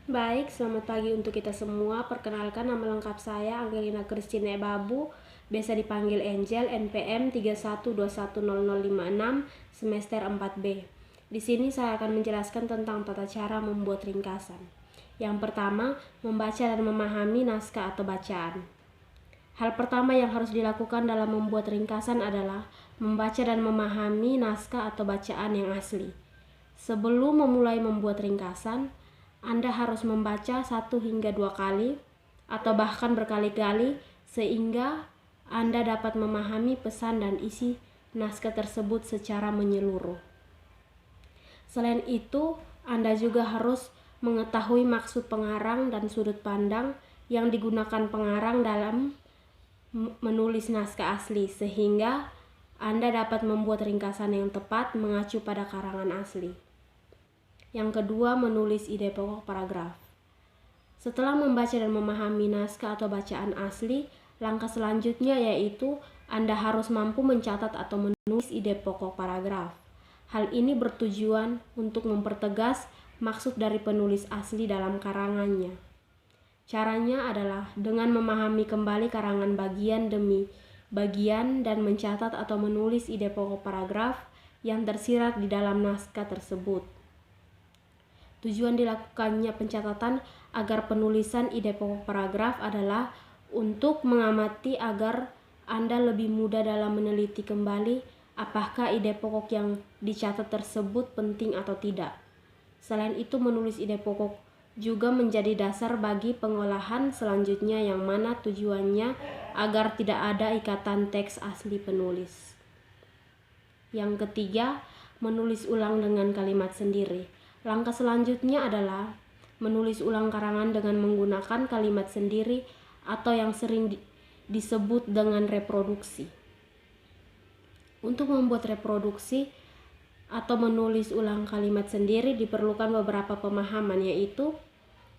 Baik, selamat pagi untuk kita semua. Perkenalkan, nama lengkap saya Angelina Christine Babu, biasa dipanggil Angel, NPM 31210056, semester 4B. Di sini saya akan menjelaskan tentang tata cara membuat ringkasan. Yang pertama, membaca dan memahami naskah atau bacaan. Hal pertama yang harus dilakukan dalam membuat ringkasan adalah membaca dan memahami naskah atau bacaan yang asli. Sebelum memulai membuat ringkasan, Anda harus membaca 1 hingga 2 kali atau bahkan berkali-kali sehingga Anda dapat memahami pesan dan isi naskah tersebut secara menyeluruh. Selain itu, Anda juga harus mengetahui maksud pengarang dan sudut pandang yang digunakan pengarang dalam menulis naskah asli sehingga Anda dapat membuat ringkasan yang tepat mengacu pada karangan asli. Yang kedua, menulis ide pokok paragraf. Setelah membaca dan memahami naskah atau bacaan asli, langkah selanjutnya yaitu Anda harus mampu mencatat atau menulis ide pokok paragraf. Hal ini bertujuan untuk mempertegas maksud dari penulis asli dalam karangannya. Caranya adalah dengan memahami kembali karangan bagian demi bagian dan mencatat atau menulis ide pokok paragraf yang tersirat di dalam naskah tersebut. Tujuan dilakukannya pencatatan agar penulisan ide pokok paragraf adalah untuk mengamati agar Anda lebih mudah dalam meneliti kembali apakah ide pokok yang dicatat tersebut penting atau tidak. Selain itu, menulis ide pokok juga menjadi dasar bagi pengolahan selanjutnya yang mana tujuannya agar tidak ada ikatan teks asli penulis. Yang ketiga, menulis ulang dengan kalimat sendiri. Langkah selanjutnya adalah menulis ulang karangan dengan menggunakan kalimat sendiri atau yang sering disebut dengan reproduksi. Untuk membuat reproduksi atau menulis ulang kalimat sendiri diperlukan beberapa pemahaman, yaitu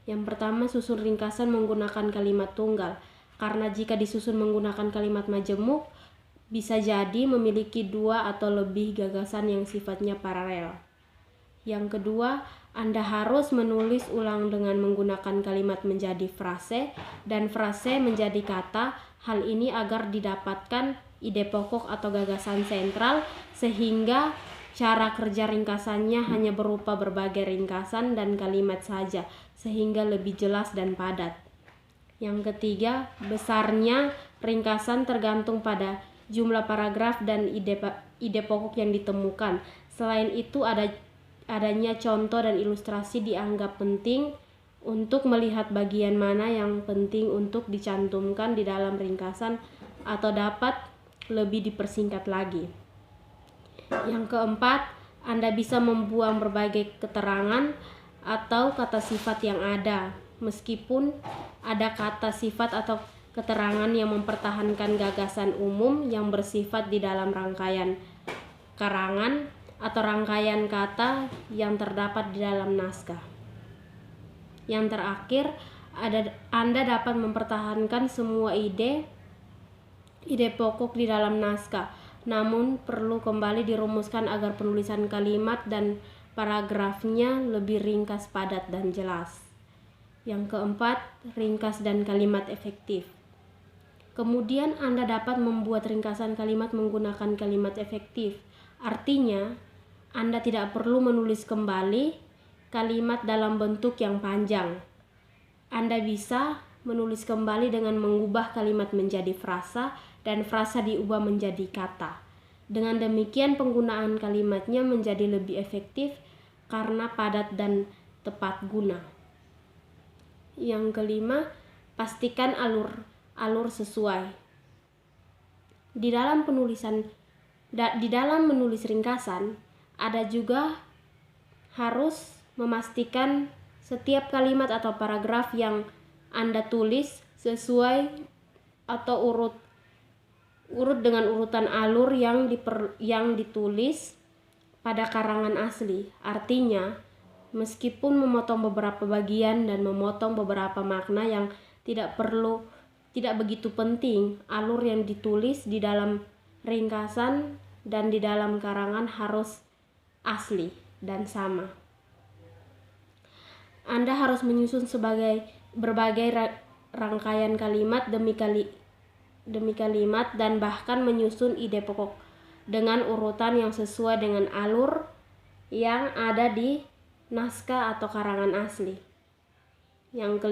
yang pertama, susun ringkasan menggunakan kalimat tunggal, karena jika disusun menggunakan kalimat majemuk bisa jadi memiliki 2 atau lebih gagasan yang sifatnya paralel. Yang kedua, Anda harus menulis ulang dengan menggunakan kalimat menjadi frase dan frase menjadi kata. Hal ini agar didapatkan ide pokok atau gagasan sentral sehingga cara kerja ringkasannya hanya berupa berbagai ringkasan dan kalimat saja sehingga lebih jelas dan padat. Yang ketiga, besarnya ringkasan tergantung pada jumlah paragraf dan ide pokok yang ditemukan. Selain itu, adanya contoh dan ilustrasi dianggap penting untuk melihat bagian mana yang penting untuk dicantumkan di dalam ringkasan atau dapat lebih dipersingkat lagi. Yang keempat, Anda bisa membuang berbagai keterangan atau kata sifat yang ada, meskipun ada kata sifat atau keterangan yang mempertahankan gagasan umum yang bersifat di dalam rangkaian karangan atau rangkaian kata yang terdapat di dalam naskah. Yang terakhir, Anda dapat mempertahankan semua ide pokok di dalam naskah, namun perlu kembali dirumuskan agar penulisan kalimat dan paragrafnya lebih ringkas, padat, dan jelas. Yang keempat, ringkas dan kalimat efektif. Kemudian Anda dapat membuat ringkasan kalimat menggunakan kalimat efektif. Artinya, Anda tidak perlu menulis kembali kalimat dalam bentuk yang panjang. Anda bisa menulis kembali dengan mengubah kalimat menjadi frasa dan frasa diubah menjadi kata. Dengan demikian penggunaan kalimatnya menjadi lebih efektif karena padat dan tepat guna. Yang kelima, pastikan alur sesuai. Di dalam menulis ringkasan, Anda juga harus memastikan setiap kalimat atau paragraf yang Anda tulis sesuai atau urut dengan urutan alur yang ditulis pada karangan asli. Artinya, meskipun memotong beberapa bagian dan memotong beberapa makna yang tidak begitu penting, alur yang ditulis di dalam ringkasan dan di dalam karangan harus asli dan sama. Anda harus menyusun berbagai rangkaian kalimat demi kalimat dan bahkan menyusun ide pokok dengan urutan yang sesuai dengan alur yang ada di naskah atau karangan asli. Yang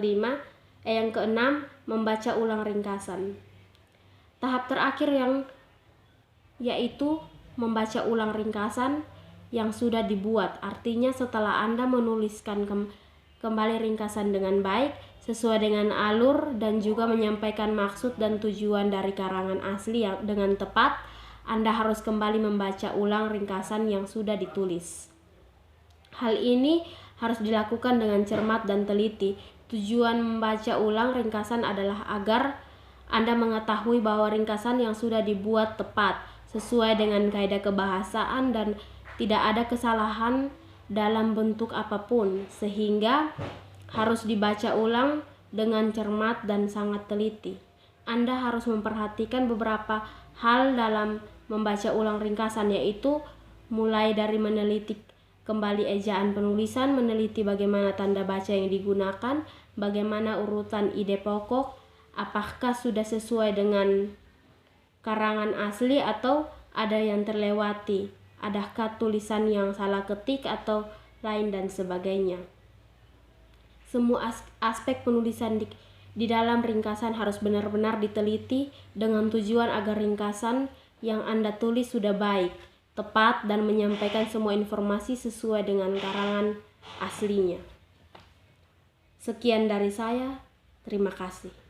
keenam, membaca ulang ringkasan. Tahap terakhir yaitu membaca ulang ringkasan yang sudah dibuat. Artinya setelah Anda menuliskan kembali ringkasan dengan baik, sesuai dengan alur dan juga menyampaikan maksud dan tujuan dari karangan asli dengan tepat, Anda harus kembali membaca ulang ringkasan yang sudah ditulis. Hal ini harus dilakukan dengan cermat dan teliti. Tujuan membaca ulang ringkasan adalah agar Anda mengetahui bahwa ringkasan yang sudah dibuat tepat, sesuai dengan kaidah kebahasaan dan tidak ada kesalahan dalam bentuk apapun, sehingga harus dibaca ulang dengan cermat dan sangat teliti. Anda harus memperhatikan beberapa hal dalam membaca ulang ringkasan, yaitu mulai dari meneliti kembali ejaan penulisan, meneliti bagaimana tanda baca yang digunakan, bagaimana urutan ide pokok, apakah sudah sesuai dengan karangan asli atau ada yang terlewati, adakah tulisan yang salah ketik atau lain dan sebagainya. Semua aspek penulisan di dalam ringkasan harus benar-benar diteliti dengan tujuan agar ringkasan yang Anda tulis sudah baik, tepat, dan menyampaikan semua informasi sesuai dengan karangan aslinya. Sekian dari saya, terima kasih.